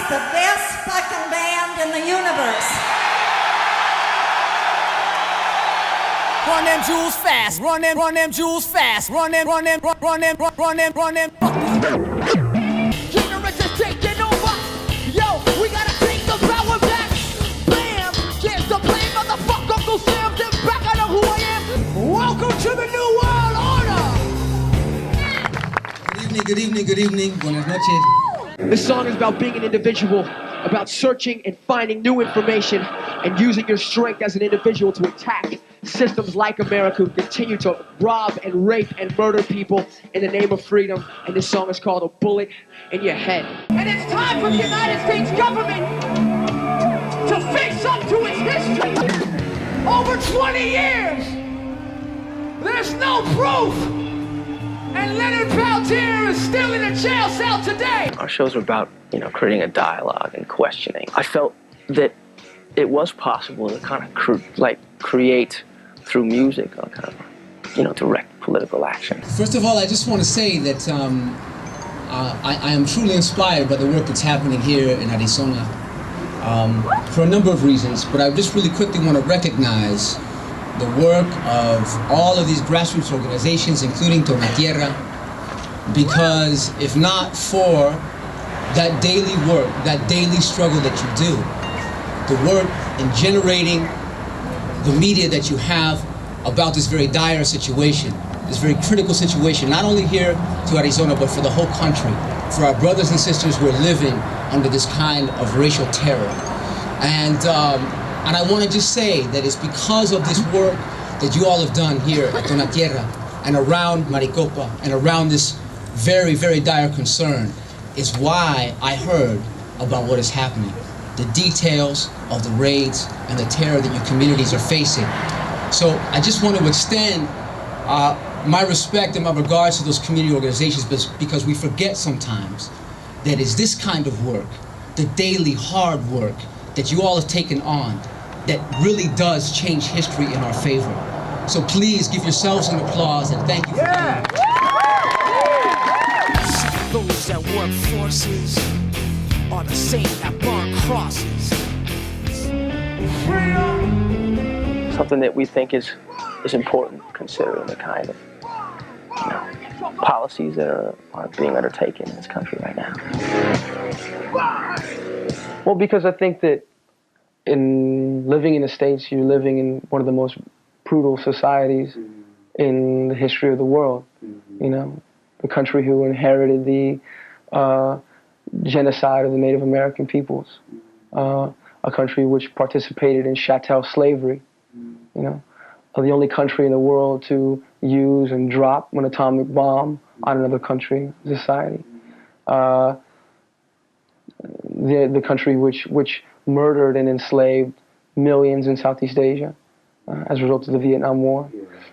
the best fucking band in the universe. Run them jewels fast, run them jewels fast, run them. Generations taking over. Yo, we gotta take the power back. Bam, can't stop playing, motherfucker. Uncle Sam, get back. I know who I am. Welcome to the New World Order. Good evening. Buenas noches. This song is about being an individual, about searching and finding new information and using your strength as an individual to attack systems like America who continue to rob and rape and murder people in the name of freedom. And this song is called A Bullet in Your Head. And it's time for the United States government to face up to its history. Over 20 years, there's no proof. And Leonard Peltier is still in a jail cell today. Our shows are about, creating a dialogue and questioning. I felt that it was possible to kind of create through music a kind of, direct political action. First of all, I just want to say that I am truly inspired by the work that's happening here in Arizona for a number of reasons, but I just really quickly want to recognize the work of all of these grassroots organizations, including Toma Tierra, because if not for that daily work, that daily struggle that you do, the work in generating the media that you have about this very dire situation, this very critical situation, not only here to Arizona, but for the whole country, for our brothers and sisters who are living under this kind of racial terror. And I want to just say that it's because of this work that you all have done here at Toma Tierra and around Maricopa and around this very, very dire concern is why I heard about what is happening. The details of the raids and the terror that your communities are facing. So I just want to extend my respect and my regards to those community organizations because we forget sometimes that it's this kind of work, the daily hard work that you all have taken on that really does change history in our favor. So please give yourselves an applause and thank you for doing it. Those that work forces are the same that burn crosses. Something that we think is important considering the kind of policies that are being undertaken in this country right now. Well, because I think that in living in the States, you're living in one of the most brutal societies in the history of the world. The country who inherited the genocide of the Native American peoples, a country which participated in chattel slavery, the only country in the world to use and drop an atomic bomb on another country, society. The country which murdered and enslaved millions in Southeast Asia as a result of the Vietnam War.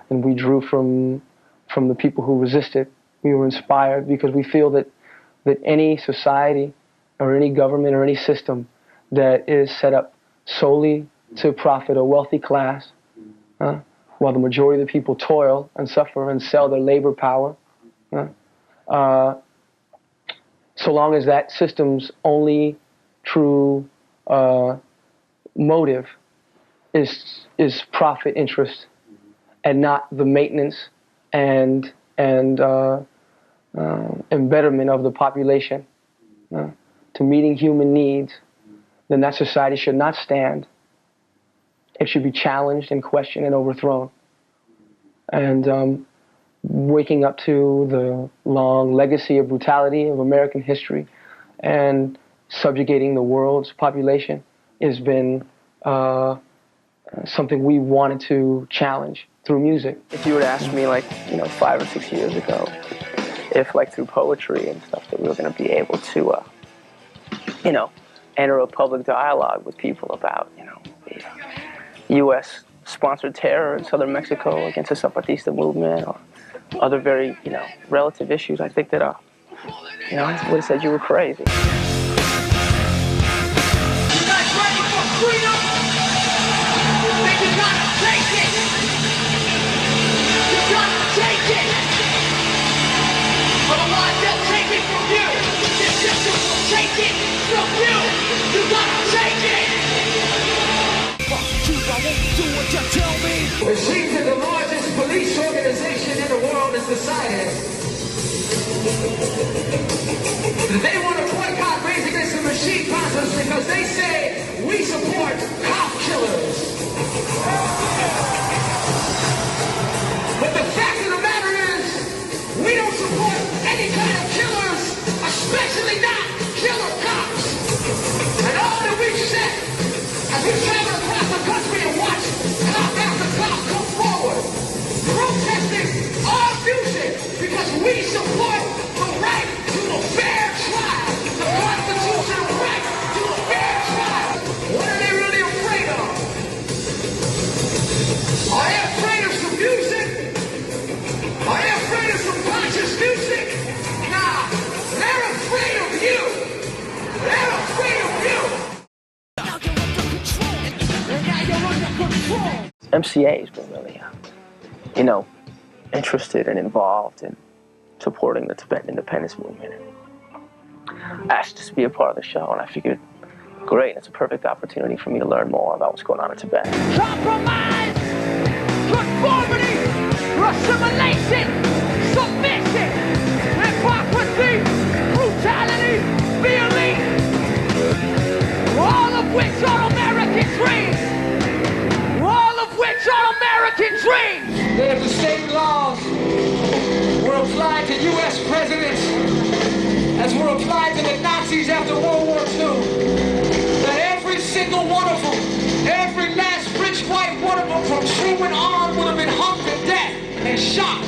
And we drew from the people who resisted. We were inspired because we feel that any society or any government or any system that is set up solely to profit a wealthy class, while the majority of the people toil and suffer and sell their labor power, so long as that system's only true motive is profit interest and not the maintenance and embetterment of the population to meeting human needs, then that society should not stand. It should be challenged and questioned and overthrown. And waking up to the long legacy of brutality of American history and subjugating the world's population has been something we wanted to challenge through music. If you were to ask me 5 or 6 years ago, if through poetry and stuff that we were going to be able to, enter a public dialogue with people about, the U.S.-sponsored terror in southern Mexico against the Zapatista movement or other very, relative issues, I think that, I would have said you were crazy. You guys ready for freedom? Then you gotta take it. You gotta take it. Otherwise they'll take it from you. This system will take it from you. They want to boycott Race Against the Machine process because they say we support cop killers. But the fact of the matter is, we don't support any kind of killers, especially not killer cops. And all that we've said, as we travel across the country and watch cop after cop come forward, protesting our music because we support the right to a fair trial, the constitutional right to a fair trial. What are they really afraid of? Are they afraid of some music? Are they afraid of some conscious music? Nah, they're afraid of you. They're afraid of you. Now you're under control. And now you're under control. MCA has been really, interested and involved in supporting the Tibetan independence movement. Asked to be a part of the show, and I figured, great, it's a perfect opportunity for me to learn more about what's going on in Tibet. Compromise, conformity, assimilation, submission, hypocrisy, brutality, feeling, all of which are American dreams. All of which are American dreams. That if the same laws were applied to U.S. presidents as were applied to the Nazis after World War II, that every single one of them, every last rich white one of them from Truman on would have been hung to death and shot.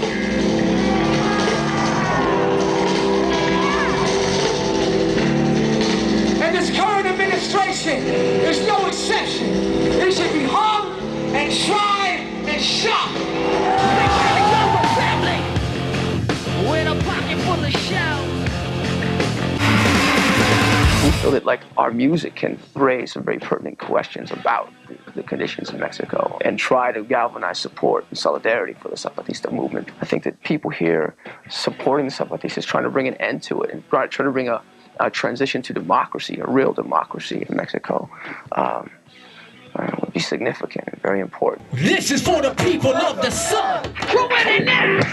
And this current administration is no exception. It should be hung and tried and shot. They say you're a family with a pocket full of shells. We feel that our music can raise some very pertinent questions about the conditions in Mexico and try to galvanize support and solidarity for the Zapatista movement. I think that people here supporting the Zapatistas, trying to bring an end to it and trying to bring a transition to democracy, a real democracy in Mexico, would be significant and very important. This is for the people of the sun. Go in there.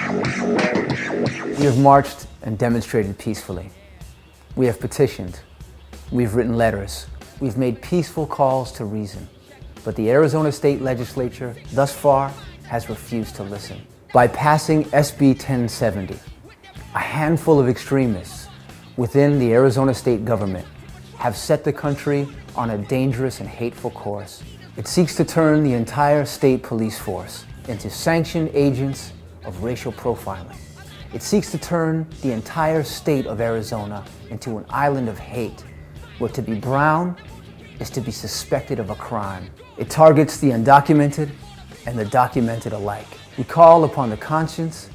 We have marched and demonstrated peacefully. We have petitioned. We've written letters. We've made peaceful calls to reason. But the Arizona State Legislature, thus far, has refused to listen. By passing SB 1070, a handful of extremists within the Arizona state government have set the country on a dangerous and hateful course. It seeks to turn the entire state police force into sanctioned agents of racial profiling. It seeks to turn the entire state of Arizona into an island of hate, where to be brown is to be suspected of a crime. It targets the undocumented and the documented alike. We call upon the conscience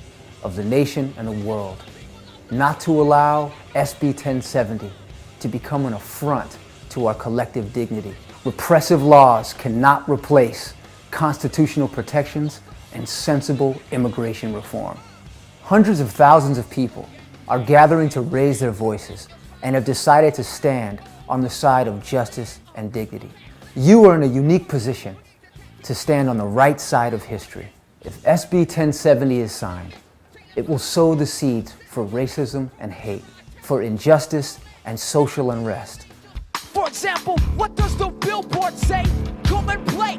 of the nation and the world not to allow SB 1070 to become an affront to our collective dignity. Repressive laws cannot replace constitutional protections and sensible immigration reform. Hundreds of thousands of people are gathering to raise their voices and have decided to stand on the side of justice and dignity. You are in a unique position to stand on the right side of history. If SB 1070 is signed, it will sow the seeds for racism and hate, for injustice and social unrest. For example, what does the billboard say? Come and play,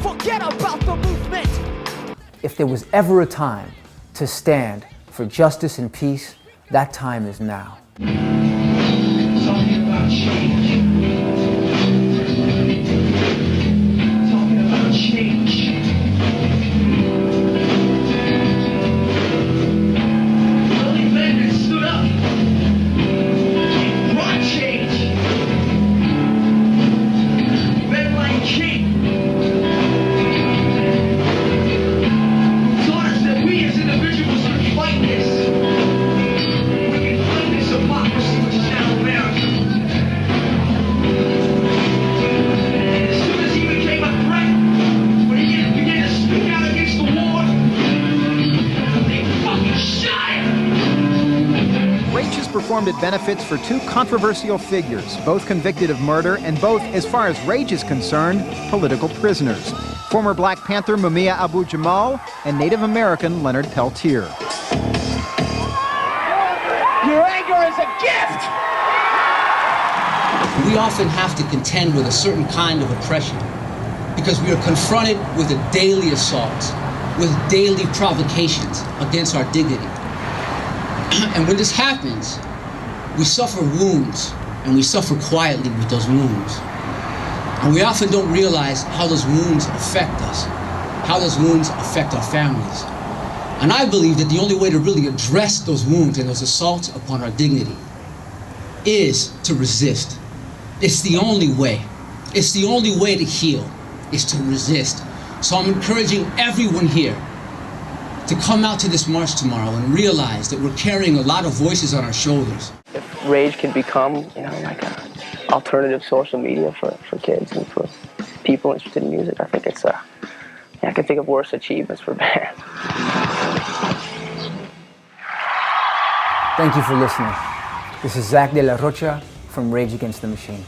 forget about the movement. If there was ever a time to stand for justice and peace, that time is now. Talking about change. Talking about change. The only man that stood up brought change. Red Light King taught us that we as individuals can fight this. We can fight this hypocrisy with shadow America. And as soon as he became a threat, when he began to speak out against the war, they fucking shot him. Rach has performed at benefits for two controversial figures, both convicted of murder and both, as far as Rage is concerned, political prisoners. Former Black Panther Mumia Abu-Jamal and Native American Leonard Peltier. Your anger anger is a gift. We often have to contend with a certain kind of oppression because we are confronted with a daily assault, with daily provocations against our dignity. And when this happens, we suffer wounds, and we suffer quietly with those wounds. And we often don't realize how those wounds affect us, how those wounds affect our families. And I believe that the only way to really address those wounds and those assaults upon our dignity is to resist. It's the only way. It's the only way to heal, is to resist. So I'm encouraging everyone here to come out to this march tomorrow and realize that we're carrying a lot of voices on our shoulders. If rage can become, like an alternative social media for kids and for people interested in music, I think it's I can think of worse achievements for bands. Thank you for listening. This is Zack de la Rocha from Rage Against the Machine.